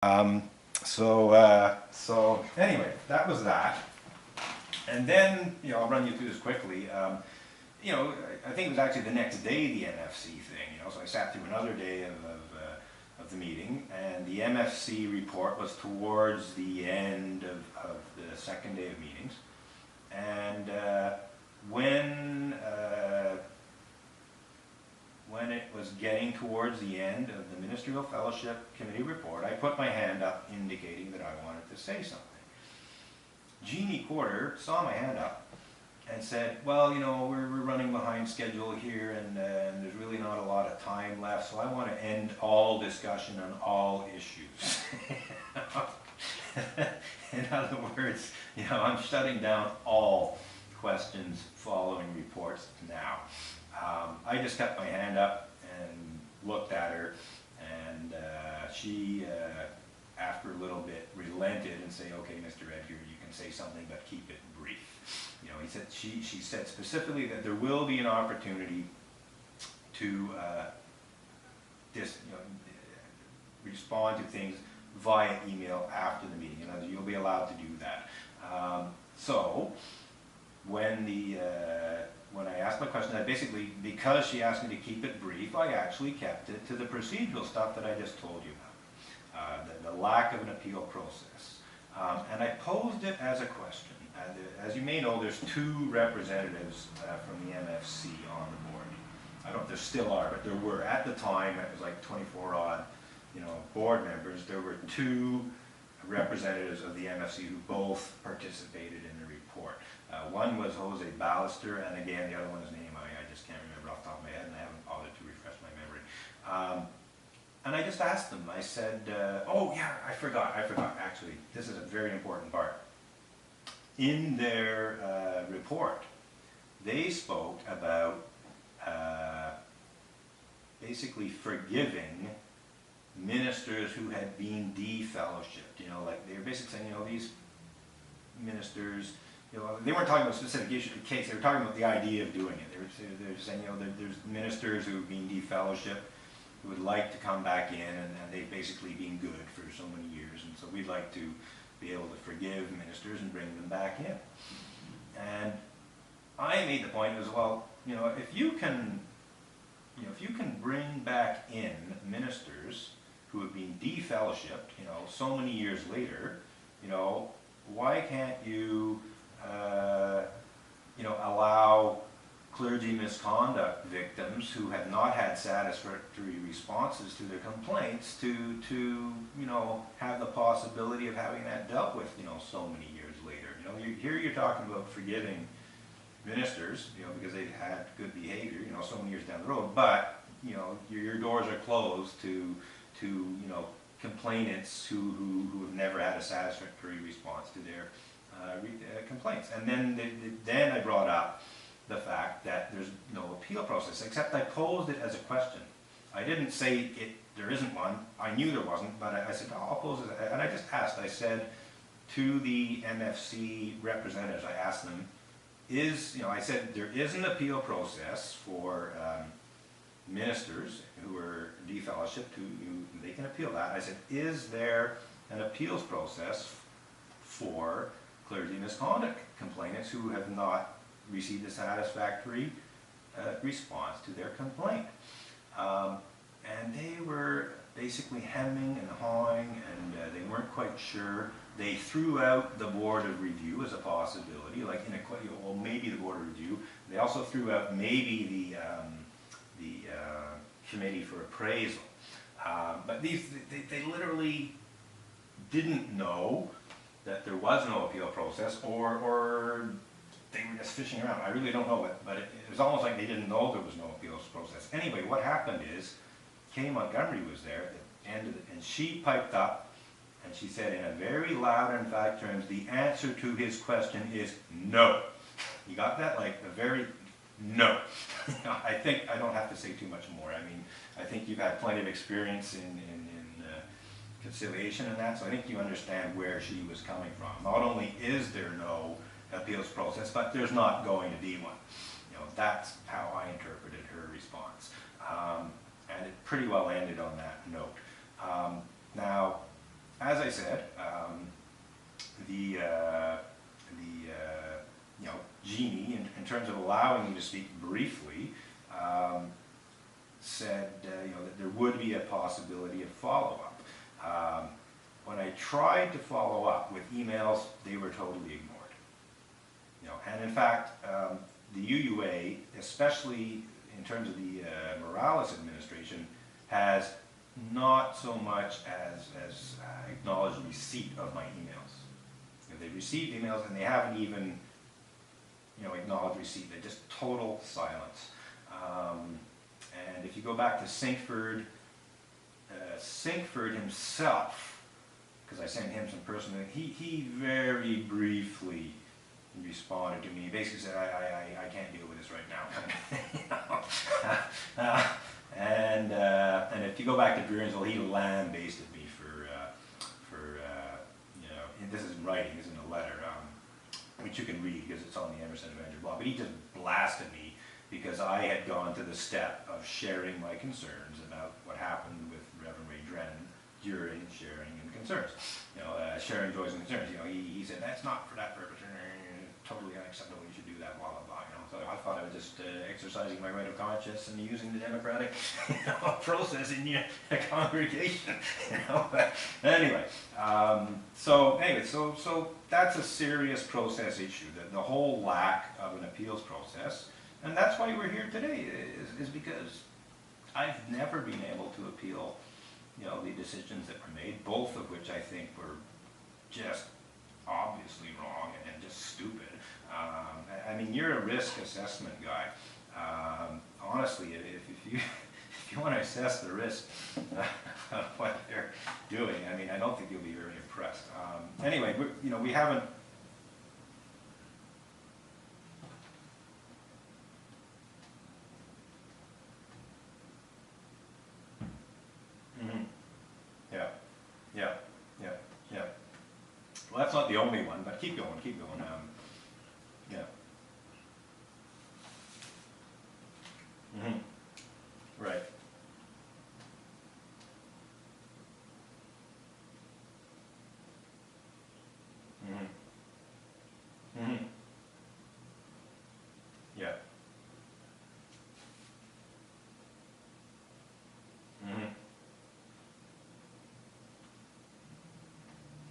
So anyway, that was that. And then, I'll run you through this quickly. I think it was actually the next day, the MFC thing, so I sat through another day of the meeting, and the MFC report was towards the end of the second day of meetings. And when it was getting towards the end of the Ministerial Fellowship Committee report, I put my hand up indicating that I wanted to say something. Jeannie Quarter saw my hand up and said, well, we're running behind schedule here, and there's really not a lot of time left, so I want to end all discussion on all issues. In other words, I'm shutting down all questions following reports now. I just kept my hand up and looked at her, and she, after a little bit, relented and said, okay, Mr. Edgar, you can say something, but keep it brief. She said specifically that there will be an opportunity to respond to things via email after the meeting. You'll be allowed to do that. So when I asked my question, I basically, because she asked me to keep it brief, I actually kept it to the procedural stuff that I just told you about, the lack of an appeal process. And I posed it as a question. As you may know, there's two representatives from the MFC on the board. I don't know if there still are, but there were at the time. It was like 24 odd, board members. There were two representatives of the MFC who both participated in the report. One was Jose Ballester, and again, the other one's name I just can't remember off the top of my head, and I haven't bothered to refresh my memory. And I just asked them. I said, oh yeah, I forgot. Actually, this is a very important part. In their report, they spoke about basically forgiving ministers who had been defellowshipped. Like they were basically saying, these ministers, they weren't talking about a specific case. They were talking about the idea of doing it. They were saying, there's ministers who have been defellowshipped who would like to come back in, and they've basically been good for so many years, and so we'd like to be able to forgive ministers and bring them back in. And I made the point as well, if you can bring back in ministers who have been defellowshipped, so many years later, why can't you, allow clergy misconduct victims who have not had satisfactory responses to their complaints to have the possibility of having that dealt with, so many years later. Here you're talking about forgiving ministers, because they've had good behavior, so many years down the road, but, your doors are closed to complainants who have never had a satisfactory response to their complaints. And then I brought up the fact that there's no appeal process, except I posed it as a question. I didn't say there isn't one. I knew there wasn't, but I said, I'll pose it. And I just asked, I said to the MFC representatives, I asked them, I said there is an appeal process for ministers who are defellowshipped, they can appeal that. I said, is there an appeals process for clergy misconduct complainants who have not received a satisfactory response to their complaint? And they were basically hemming and hawing, and they weren't quite sure. They threw out the Board of Review as a possibility, like maybe the Board of Review. They also threw out maybe the Committee for Appraisal. But they literally didn't know that there was no appeal process, or they were just fishing around. I really don't know, but it was almost like they didn't know there was no appeals process. Anyway, what happened is, Kay Montgomery was there at the end of it, and she piped up, and she said in a very loud and emphatic terms, the answer to his question is no. You got that? Like a very no. I think I don't have to say too much more. I mean, I think you've had plenty of experience in conciliation and that, so I think you understand where she was coming from. Not only is there no appeals process, but there's not going to be one. That's how I interpreted her response. And it pretty well ended on that note. Now, I said, Jeannie, in terms of allowing me to speak briefly, said that there would be a possibility of follow-up. When I tried to follow up with emails, they were totally ignored. And in fact, the UUA, especially in terms of the Morales administration, has not so much as acknowledged receipt of my emails. They've received emails and they haven't even acknowledged receipt. They're just total silence. And if you go back to Sinkford himself, because I sent him some personal, he very briefly responded to me, basically said, I can't deal with this right now. And if you go back to Brearnsville, he lambasted me for this is in writing, this isn't a letter, which you can read because it's on the Emerson Avenger blog, but he just blasted me because I had gone to the step of sharing my concerns about what happened with Reverend Ray Drennan during sharing and concerns. Sharing joys and concerns. He said, that's not for that purpose, totally unacceptable, you should do that, blah, blah, blah. So I thought I was just exercising my right of conscience and using the democratic process in a congregation. But anyway, so that's a serious process issue, the whole lack of an appeals process. And that's why we're here today, is because I've never been able to appeal the decisions that were made, both of which I think were just obviously wrong and just stupid. I mean, you're a risk assessment guy. Honestly, if you want to assess the risk of what they're doing, I mean, I don't think you'll be very impressed. Anyway, we haven't. Yeah. Well, that's not the only one, but keep going. Yeah. Right. Yeah.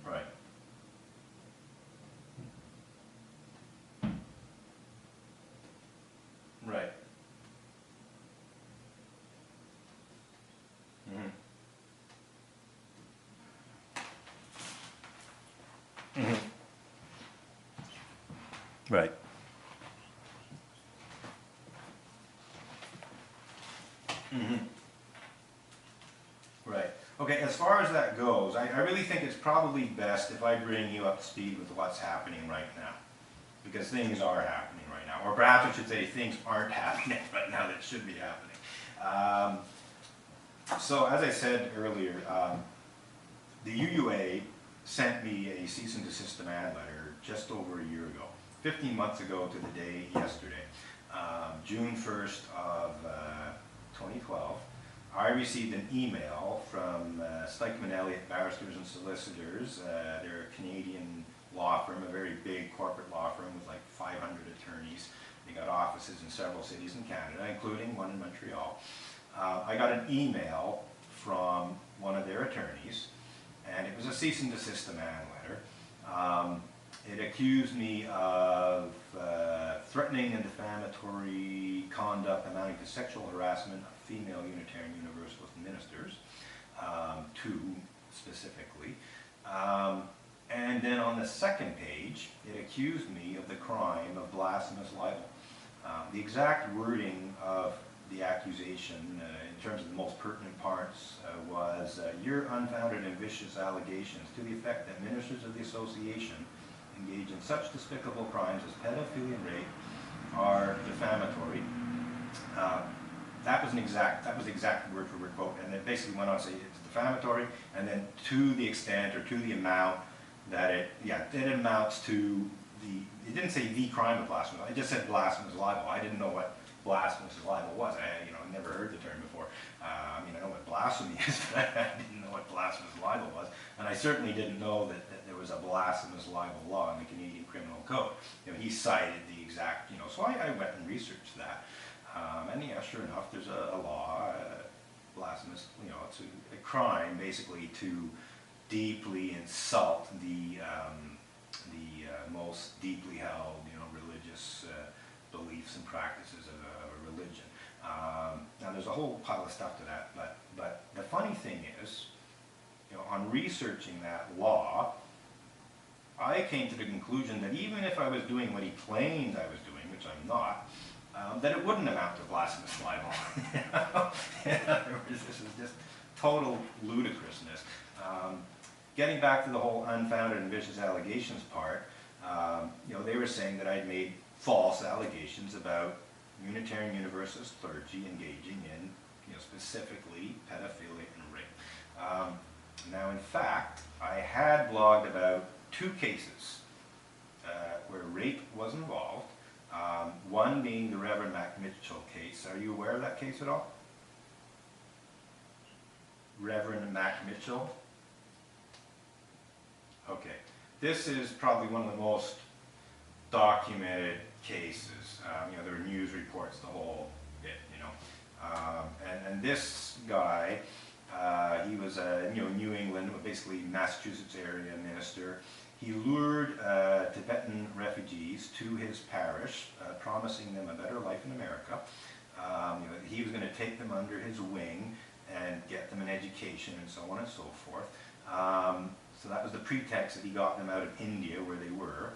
Right. Right. Right. Right. Okay, as far as that goes, I really think it's probably best if I bring you up to speed with what's happening right now. Because things are happening right now. Or perhaps I should say things aren't happening right now that should be happening. So as I said earlier, the UUA sent me a cease and desist demand letter just over a year ago. 15 months ago to the day yesterday, June 1st of 2012, I received an email from Stikeman Elliott Barristers and Solicitors. They're a Canadian law firm, a very big corporate law firm with like 500 attorneys. They got offices in several cities in Canada, including one in Montreal. I got an email from one of their attorneys, and it was a cease and desist demand letter. It accused me of threatening and defamatory conduct amounting to sexual harassment of female Unitarian Universalist ministers, two specifically. And then on the second page, it accused me of the crime of blasphemous libel. The exact wording of the accusation, in terms of the most pertinent parts, was your unfounded and vicious allegations to the effect that ministers of the association engage in such despicable crimes as pedophilia and rape are defamatory. That was the exact word for word quote, and it basically went on to say it's defamatory, and then to the extent or to the amount that it amounts to it didn't say the crime of blasphemy, it just said blasphemous libel. I didn't know what blasphemous libel was. I never heard the term before. I mean, I know what blasphemy is, but I didn't know what blasphemous libel was, and I certainly didn't know that there was a blasphemous libel law in the Canadian Criminal Code. You know, he cited the exact, you know, so I went and researched that, and yeah, sure enough, there's a law, blasphemous, you know, it's a crime basically to deeply insult the most deeply held, you know, religious beliefs and practices of a religion. Now there's a whole pile of stuff to that, but the funny thing is, you know, on researching that law, I came to the conclusion that even if I was doing what he claimed I was doing, which I'm not, that it wouldn't amount to blasphemous libel. In other words, this is just total ludicrousness. Getting back to the whole unfounded and vicious allegations part, you know, they were saying that I'd made false allegations about Unitarian Universalist clergy engaging in, you know, specifically pedophilia and rape. Now, in fact, I had blogged about 2 cases where rape was involved. One being the Reverend MAQ01772 case. Are you aware of that case at all? Reverend MAQ01772? Okay. This is probably one of the most documented cases. You know, there were news reports, the whole bit, you know. And this guy, he was a, you know, New England, basically Massachusetts area minister. He lured Tibetan refugees to his parish, promising them a better life in America. You know, he was going to take them under his wing and get them an education and so on and so forth. So that was the pretext that he got them out of India, where they were,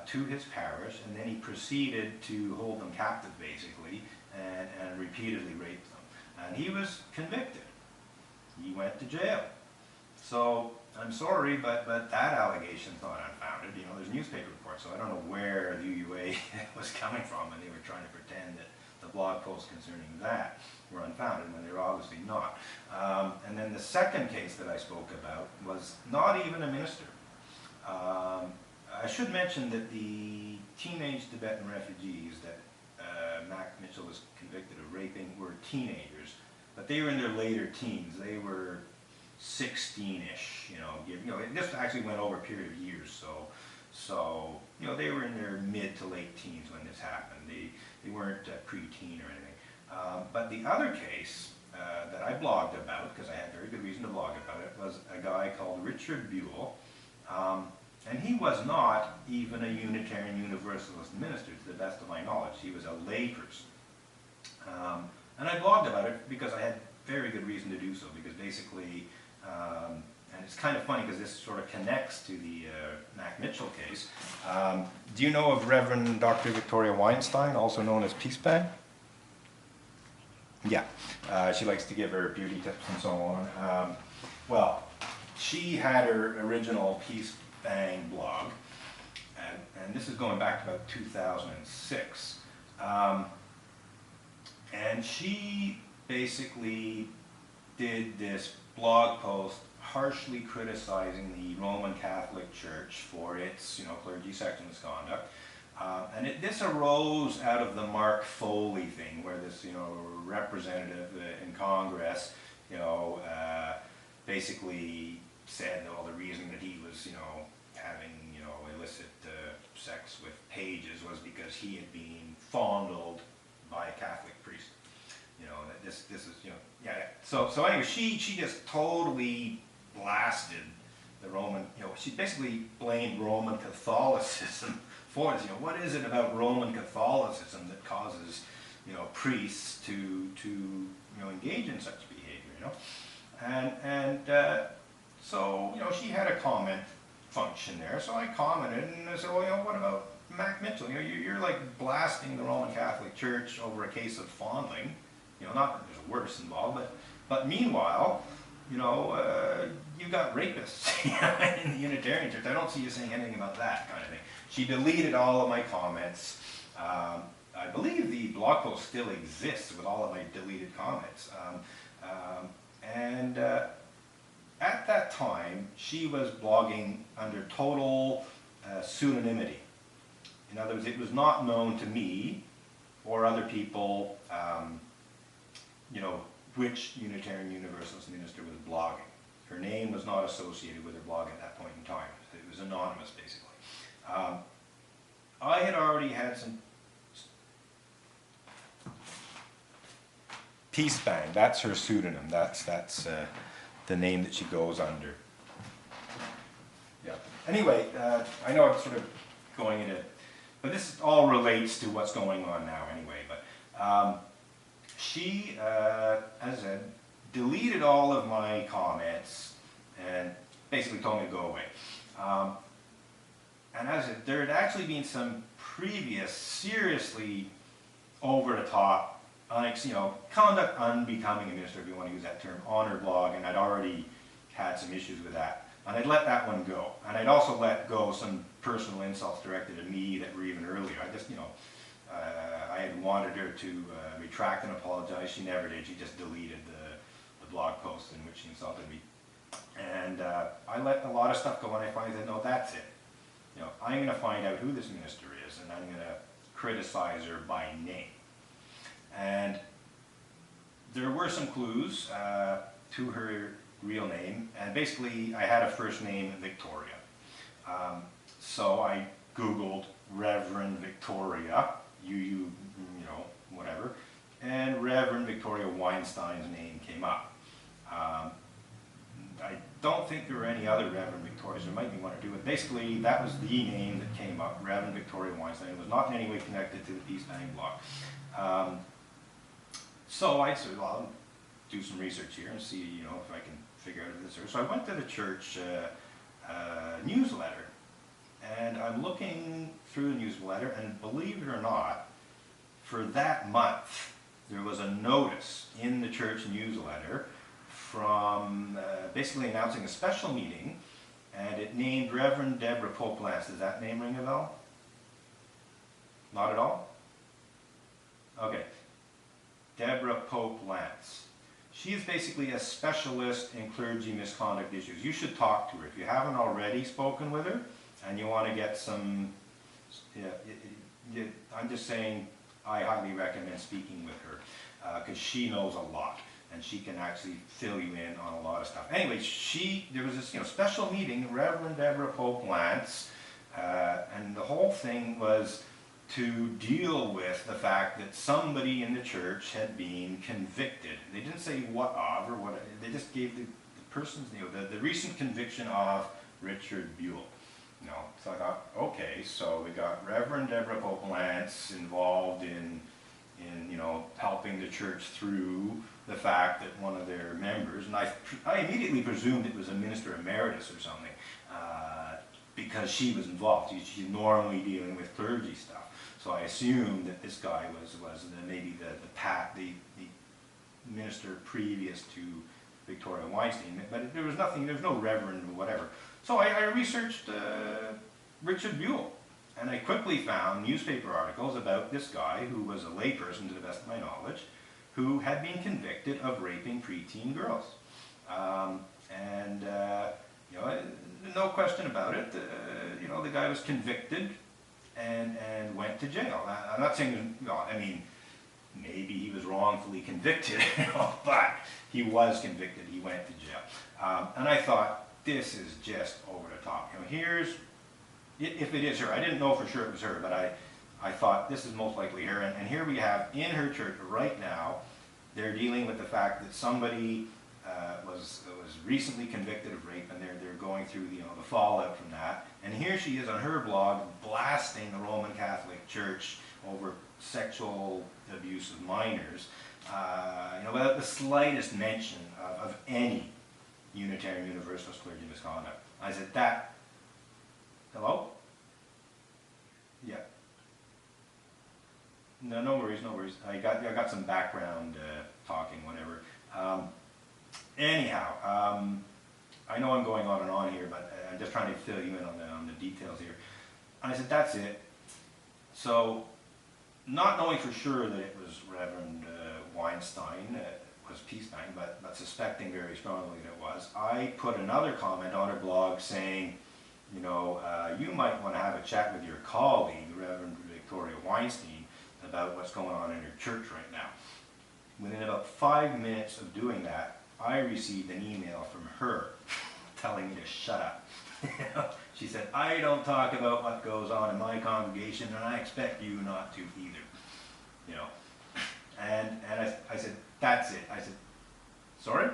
to his parish, and then he proceeded to hold them captive, basically, and repeatedly raped them. And he was convicted. He went to jail. So, I'm sorry, but that allegation's not unfounded. You know, there's newspaper reports, so I don't know where the UUA was coming from, and they were trying to pretend that the blog posts concerning that were unfounded when they were obviously not. And then the second case that I spoke about was not even a minister. I should mention that the teenage Tibetan refugees that MAQ01772 was convicted of raping were teenagers, but they were in their later teens. They were 16-ish, you know. This actually went over a period of years, so you know, they were in their mid to late teens when this happened. They weren't preteen or anything. But the other case that I blogged about, because I had very good reason to blog about it, was a guy called Richard Buell. And he was not even a Unitarian Universalist minister, to the best of my knowledge. He was a layperson. And I blogged about it because I had very good reason to do so, because basically, and it's kind of funny because this sort of connects to the MAQ01772 case. Do you know of Reverend Dr. Victoria Weinstein, also known as Peace Bang? Yeah, she likes to give her beauty tips and so on. Well, she had her original Peace Bang blog, and this is going back to about 2006. And she basically did this blog post harshly criticizing the Roman Catholic Church for its, you know, clergy sex misconduct. And this arose out of the Mark Foley thing, where this, you know, representative in Congress, you know, basically said, well, the reason that he was, you know, having, you know, illicit sex with pages was because he had been fondled by a Catholic priest. You know, that this is, you know, yeah. So anyway, she just totally blasted the Roman, you know, she basically blamed Roman Catholicism for this. You know, what is it about Roman Catholicism that causes, you know, priests to you know, engage in such behavior, you know? And so, you know, she had a comment function there, so I commented and I said, well, you know, what about MAQ01772? You know, you're like blasting the Roman Catholic Church over a case of fondling. You know, not that there's worse involved, but meanwhile, you know, you've got rapists in the Unitarian Church. I don't see you saying anything about that kind of thing. She deleted all of my comments. I believe the blog post still exists with all of my deleted comments. At that time, she was blogging under total pseudonymity. In other words, it was not known to me or other people, you know, which Unitarian Universalist minister was blogging. Her name was not associated with her blog at that point in time. It was anonymous, basically. I had already had some... Peace Bang, that's her pseudonym. That's the name that she goes under. Yeah. Anyway, I know I'm sort of going into... But this all relates to what's going on now anyway. But she, as I said, deleted all of my comments and basically told me to go away. And as I said, there had actually been some previous, seriously over-the-top, conduct unbecoming a minister, if you want to use that term, on her blog, and I'd already had some issues with that. And I'd let that one go. And I'd also let go some personal insults directed at me that were even earlier. I just, I had wanted her to retract and apologize. She never did. She just deleted the blog post in which she insulted me. And I let a lot of stuff go, and I finally said, no, that's it. I'm going to find out who this minister is, and I'm going to criticize her by name. And there were some clues to her real name, and basically I had a first name, Victoria. So I Googled Reverend Victoria, whatever, and Reverend Victoria Weinstein's name came up. I don't think there were any other Reverend Victorias. There might be one or two, but basically that was the name that came up, Reverend Victoria Weinstein. It was not in any way connected to the Peace Bang blog. So I said, well, I'll do some research here and see, if I can figure out who this is. So I went to the church newsletter, and I'm looking through the newsletter, and believe it or not, for that month, there was a notice in the church newsletter from basically announcing a special meeting, and it named Reverend Deborah Pope-Lance. Does that name ring a bell? Not at all? Okay. Deborah Pope-Lance. She is basically a specialist in clergy misconduct issues. You should talk to her. If you haven't already spoken with her, and you want to get some, I'm just saying I highly recommend speaking with her, because she knows a lot. And she can actually fill you in on a lot of stuff. Anyway, there was this special meeting, Reverend Deborah Pope-Lance, and the whole thing was to deal with the fact that somebody in the church had been convicted. They didn't say what of or what, they just gave the person's name, the recent conviction of Richard Buell. So I thought, okay, so we got Reverend Deborah Pope-Lance involved in helping the church through the fact that one of their members, and I immediately presumed it was a minister emeritus or something, because she was involved. She's normally dealing with clergy stuff. So I assumed that this guy was maybe the minister previous to Victoria Weinstein, but there was no reverend or whatever. So I researched Richard Buell. And I quickly found newspaper articles about this guy who was a layperson, to the best of my knowledge, who had been convicted of raping preteen girls. No question about it. The guy was convicted and went to jail. I'm not saying, maybe he was wrongfully convicted, but he was convicted. He went to jail. And I thought, this is just over the top. If it is her, I didn't know for sure it was her, but I thought this is most likely her. And here we have in her church right now, they're dealing with the fact that somebody was recently convicted of rape, and they're going through the fallout from that. And here she is on her blog blasting the Roman Catholic Church over sexual abuse of minors, without the slightest mention of any Unitarian Universalist clergy misconduct. I said that. Hello? Yeah. No worries. I got some background talking, whatever. Anyhow, I know I'm going on and on here, but I'm just trying to fill you in on the details here. And I said, that's it. So, not knowing for sure that it was Reverend Weinstein, was Peace Bang, but suspecting very strongly that it was, I put another comment on her blog saying, you might want to have a chat with your colleague, Reverend Victoria Weinstein, about what's going on in your church right now. Within about 5 minutes of doing that, I received an email from her telling me to shut up. She said, I don't talk about what goes on in my congregation, and I expect you not to either. You know, and I said, that's it. I said, sorry?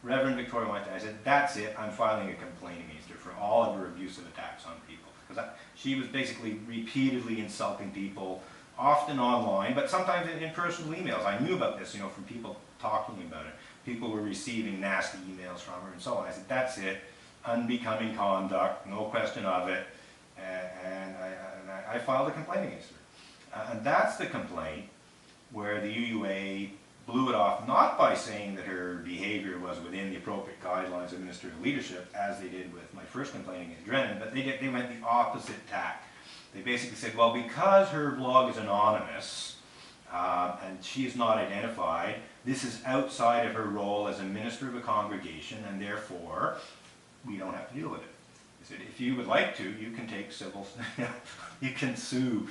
Reverend Victoria Weinstein, I said, that's it, I'm filing a complaint against her for all of her abusive attacks on people. Because she was basically repeatedly insulting people, often online, but sometimes in personal emails. I knew about this, you know, from people talking about it. People were receiving nasty emails from her and so on. I said, that's it, unbecoming conduct, no question of it, and I filed a complaint against her. And that's the complaint where the UUA blew it off, not by saying that her behavior was within the appropriate guidelines of ministerial leadership, as they did with my first complaint against Drennan, but they went the opposite tack. They basically said, well, because her blog is anonymous, and she is not identified, this is outside of her role as a minister of a congregation, and therefore, we don't have to deal with it. They said, if you would like to, you can take civil, you can sue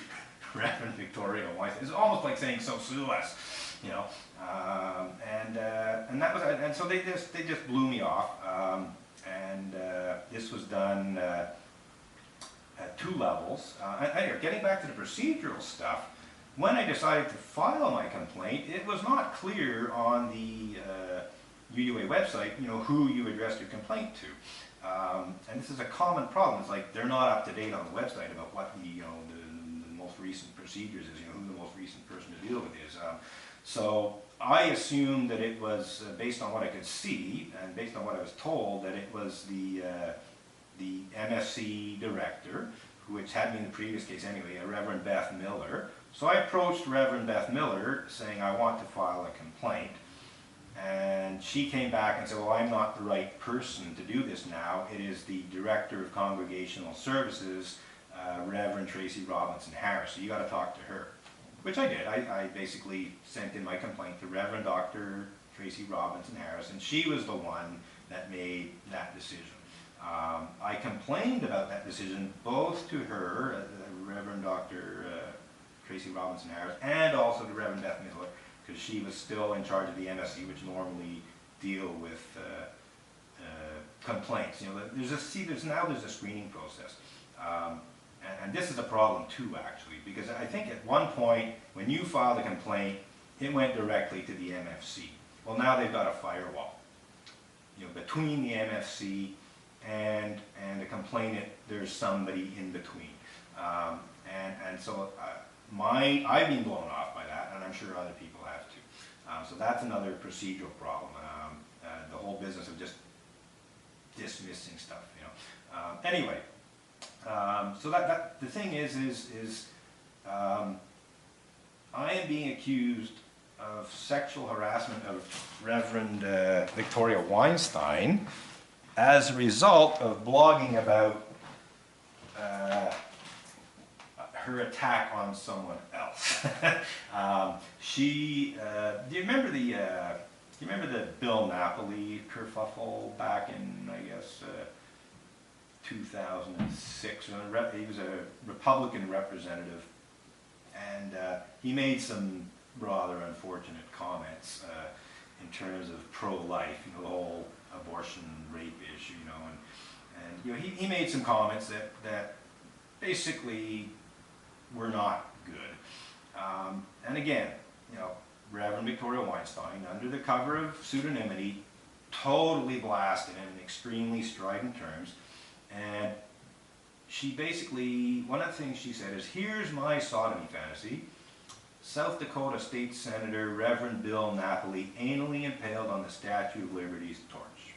Reverend Victoria Weinstein. It's almost like saying, so sue us, you know. And that was, and so they just blew me off. This was done at 2 levels. Anyway, getting back to the procedural stuff, when I decided to file my complaint, it was not clear on the UUA website, you know, who you addressed your complaint to. And this is a common problem. It's like they're not up to date on the website about what the, you know, the most recent procedures is, you know, who the most recent person to deal with is. So I assumed that it was, based on what I could see, and based on what I was told, that it was the MFC director, which had me in the previous case anyway, Reverend Beth Miller. So I approached Reverend Beth Miller saying, I want to file a complaint. And she came back and said, well, I'm not the right person to do this now. It is the Director of Congregational Services, Reverend Tracy Robinson Harris. So you got to talk to her. Which I did. I basically sent in my complaint to Reverend Dr. Tracy Robinson Harris, and she was the one that made that decision. I complained about that decision both to her, Reverend Dr. Tracy Robinson Harris, and also to Reverend Beth Miller, because she was still in charge of the MSC, which normally deal with complaints. You know, there's a screening process. And this is a problem too, actually, because I think at one point, when you filed a complaint, it went directly to the MFC. Well, now they've got a firewall. You know, between the MFC and the complainant, there's somebody in between. And so I've been blown off by that, and I'm sure other people have too. So that's another procedural problem. The whole business of just dismissing stuff, you know. Anyway. So the thing is I am being accused of sexual harassment of Reverend Victoria Weinstein as a result of blogging about her attack on someone else. Do you remember the Bill Napoli kerfuffle back in, I guess, 2006. He was a Republican representative, and he made some rather unfortunate comments in terms of pro-life, you know, the whole abortion rape issue, you know, and you know, he made some comments that basically were not good. And again, you know, Reverend Victoria Weinstein, under the cover of pseudonymity, totally blasted him in extremely strident terms. And she basically, one of the things she said is, here's my sodomy fantasy. South Dakota State Senator Reverend Bill Napoli anally impaled on the Statue of Liberty's torch.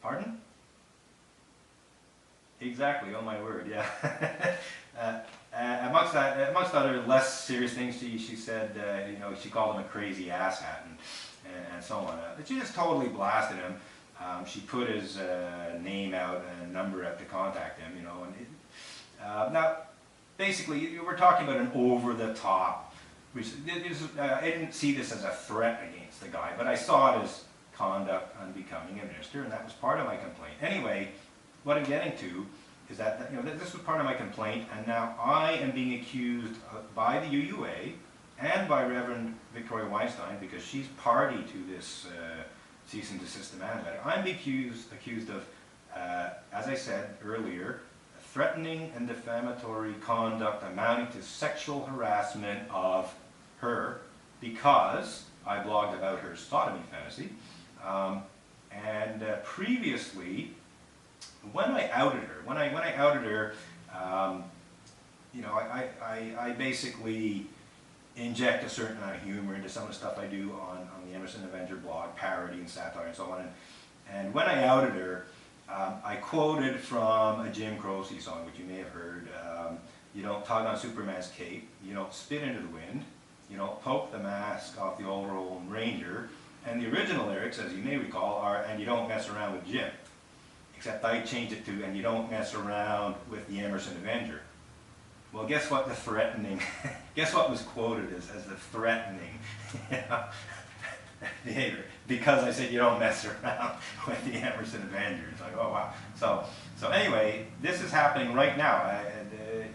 Pardon? Exactly, oh my word, yeah. Amongst other less serious things, she said, you know, she called him a crazy asshat and so on. But she just totally blasted him. She put his name out and number up to contact him, you know. And now, basically, we're talking about an over-the-top. I didn't see this as a threat against the guy, but I saw it as conduct unbecoming a minister, and that was part of my complaint. Anyway, what I'm getting to is that, you know, this was part of my complaint, and now I am being accused by the UUA and by Reverend Victoria Weinstein, because she's party to this cease and desist demand letter, I'm accused of, as I said earlier, threatening and defamatory conduct amounting to sexual harassment of her because I blogged about her sodomy fantasy. Previously, when I outed her, you know, I basically inject a certain amount of humor into some of the stuff I do on the Emerson Avenger blog, parody and satire and so on. And when I outed her, I quoted from a Jim Key song, which you may have heard. You don't tug on Superman's cape, you don't spit into the wind, you don't poke the mask off the old Lone Ranger. And the original lyrics, as you may recall, are, and you don't mess around with Jim. Except I changed it to, and you don't mess around with the Emerson Avenger. Well, guess what the threatening, guess what was quoted as the threatening behavior? Because I said you don't mess around with the Emerson Avenger. It's like, oh wow. So anyway, this is happening right now,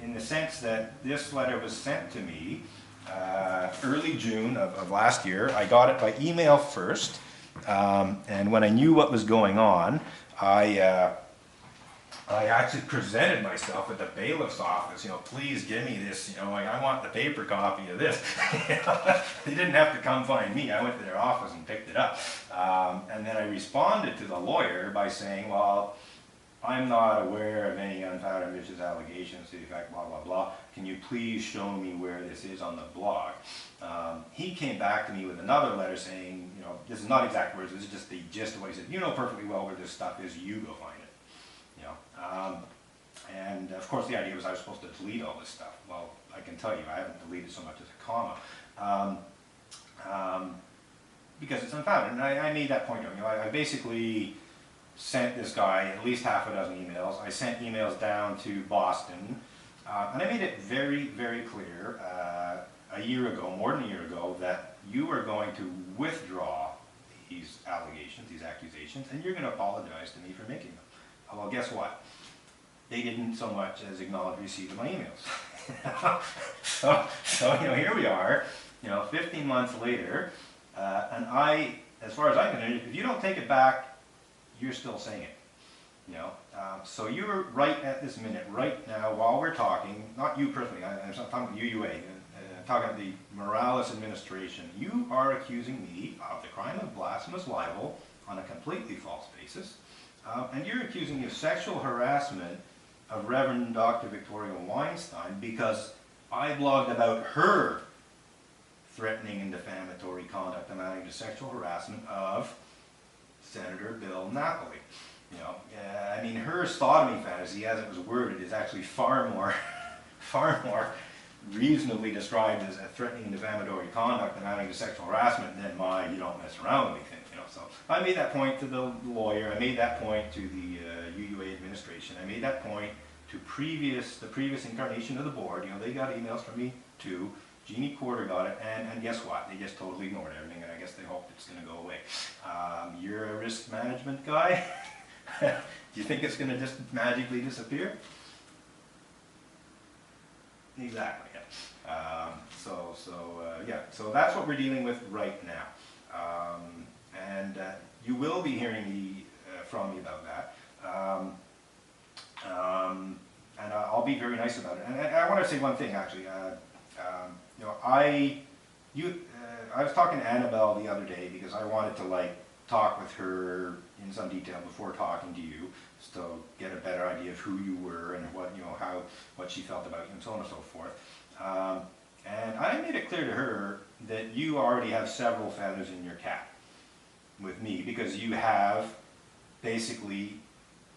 in the sense that this letter was sent to me early June of last year. I got it by email first, and when I knew what was going on, I actually presented myself at the bailiff's office, you know, please give me this, you know, like, I want the paper copy of this. They didn't have to come find me. I went to their office and picked it up. And then I responded to the lawyer by saying, well, I'm not aware of any unfounded and vicious allegations to the effect, blah, blah, blah. Can you please show me where this is on the blog? He came back to me with another letter saying, you know, this is not exact words, this is just the gist of what he said. You know perfectly well where this stuff is, you go find it. You know, and of course the idea was I was supposed to delete all this stuff. Well, I can tell you I haven't deleted so much as a comma, because it's unfounded. And I made that point. You know, I basically sent this guy at least half a dozen emails. I sent emails down to Boston, and I made it very, very clear a year ago, more than a year ago, that you are going to withdraw these allegations, these accusations, and you're going to apologize to me for making them. Well, guess what? They didn't so much as acknowledge receipt of my emails. so, you know, here we are, you know, 15 months later, and as far as I'm concerned, if you don't take it back, you're still saying it. You know, so you're right at this minute, right now, while we're talking, not you personally, I'm talking about UUA, I'm talking about the Morales administration. You are accusing me of the crime of blasphemous libel on a completely false basis. And you're accusing me of sexual harassment of Reverend Dr. Victoria Weinstein because I blogged about her threatening and defamatory conduct amounting to sexual harassment of Senator Bill Napoli. You know, I mean, her sodomy fantasy, as it was worded, is actually far more reasonably described as a threatening and defamatory conduct amounting to sexual harassment than my "you don't mess around with me" thing. So I made that point to the lawyer, I made that point to the UUA administration, I made that point to the previous incarnation of the board. You know, they got emails from me too. Jeannie Quarter got it, and guess what? They just totally ignored everything, and I guess they hope it's going to go away. You're a risk management guy. Do you think it's going to just magically disappear? Exactly, yeah. Yeah, so that's what we're dealing with right now. And you will be hearing from me about that. And I'll be very nice about it. And I want to say one thing, actually. You know, I was talking to Annabelle the other day because I wanted to talk with her in some detail before talking to you, just to get a better idea of who you were and what what she felt about you and so on and so forth. And I made it clear to her that you already have several feathers in your cap with me, because you have basically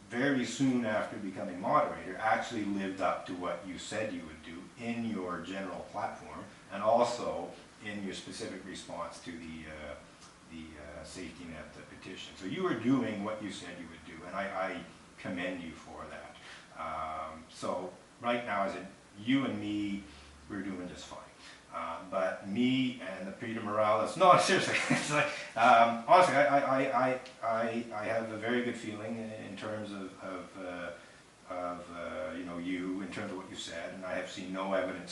very soon after becoming moderator actually lived up to what you said you would do in your general platform, and also in your specific response to the safety net petition. So you were doing what you said you would do, and I commend you for that. So right now, as you and me, we're doing just fine. But me and the Peter Morales, no, seriously, it's like, honestly, I have a very good feeling in terms of you know, you, in terms of what you said, and I have seen no evidence